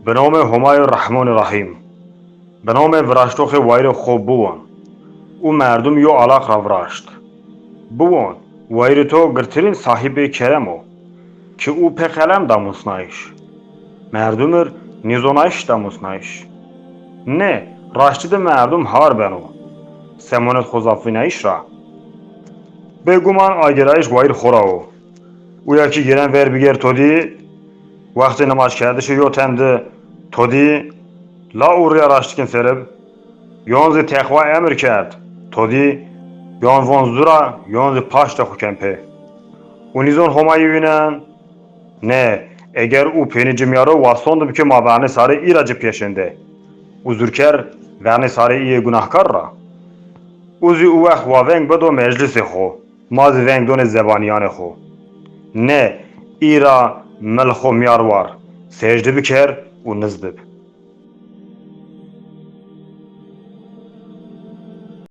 به نام همای رحمان رحیم، به نام ورشتوخ وایر خوب بوان. او مردم یو علاق را ورشت. بوان وایر تو گرترین صاحب کرمو که او پخلم داموسنایش. مردمر نیزونایش داموسنایش. نه راشتید مردم هار بنو. سمونت خوزافینایش را. بگومان آگرایش وایر خوراو. او یکی گیرن ور بگر تودی وقتی نماز کردش یو تنده تودی لا اوریا راشتکن سرب یونز تخوا امر کرد تودی یون وانزورا یونز پاشت خو کمپه اونیزون همایی بینن نه اگر او پینی جمیارو واسوندم که ما ورنه ساره ای راجب پیشنده اوزورکر ورنه ساره ای گناهکار را اوزی او وقت واونگ بدو مجلس خو ماز ونگ دون زبانیان خو نه ای را ملخو میاروار سجده بکر و نزدب